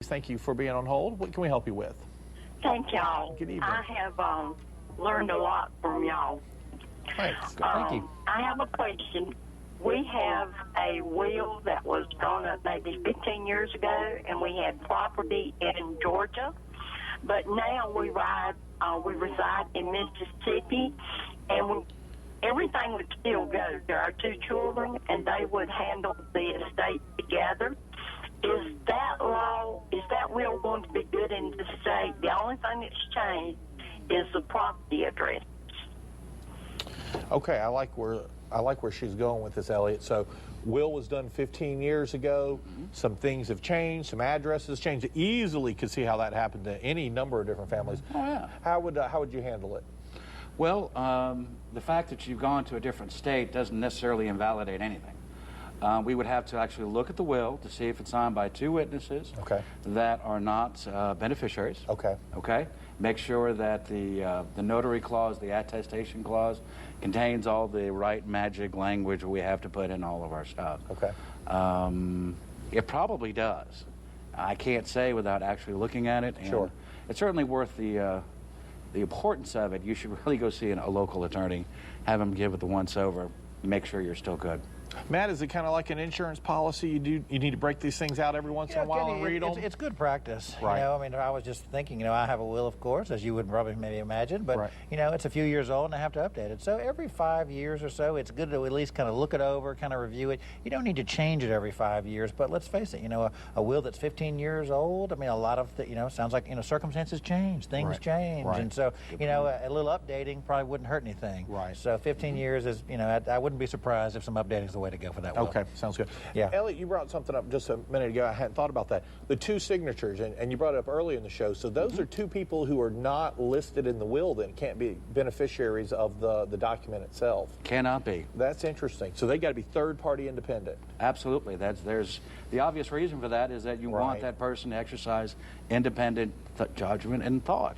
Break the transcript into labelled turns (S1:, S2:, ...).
S1: Thank you for being on hold. What can we help you with?
S2: Thank y'all.
S1: Good evening.
S2: I have learned a lot from y'all.
S1: Thanks. Thank you.
S2: I have a question. We have a will that was drawn up maybe 15 years ago, and we had property in Georgia. But now we reside in Mississippi, and everything would still go to our two children, and they would handle the estate together. Is that will going to be good in the state? The only thing that's changed is the property address.
S1: Okay, I like where she's going with this, Elliot. So, will was done 15 years ago. Some things have changed. Some addresses changed. Easily could see how that happened to any number of different families.
S3: Oh yeah.
S1: How would you handle it?
S3: Well, the fact that you've gone to a different state doesn't necessarily invalidate anything. We would have to actually look at the will to see if it's signed by two witnesses that are not beneficiaries. Okay. Make sure that the notary clause, the attestation clause, contains all the right magic language we have to put in all of our stuff.
S1: Okay.
S3: It probably does. I can't say without actually looking at it. And
S1: sure.
S3: It's certainly worth the importance of it. You should really go see a local attorney, have him give it the once over, make sure you're still good.
S1: Matt, is it kind of like an insurance policy? You need to break these things out every once in a while and read them?
S4: It's good practice.
S1: Right.
S4: You know, I mean, I was just thinking, I have a will, of course, as you would probably maybe imagine, but, it's a few years old and I have to update it. So every 5 years or so, it's good to at least kind of look it over, kind of review it. You don't need to change it every 5 years, but let's face it, a will that's 15 years old, I mean, a lot of, sounds like, circumstances change, things change. And so, a little updating probably wouldn't hurt anything.
S1: Right.
S4: So 15 years is, I wouldn't be surprised if some updating is the way to go for that will.
S1: Okay, sounds good.
S4: Yeah.
S1: Elliot, you brought something up just a minute ago. I hadn't thought about that. The two signatures, and you brought it up early in the show. So those are two people who are not listed in the will, then can't be beneficiaries of the document itself.
S3: Cannot be.
S1: That's interesting. So they got to be third-party independent.
S3: Absolutely. There's the obvious reason for that is that you want that person to exercise independent judgment and thoughts.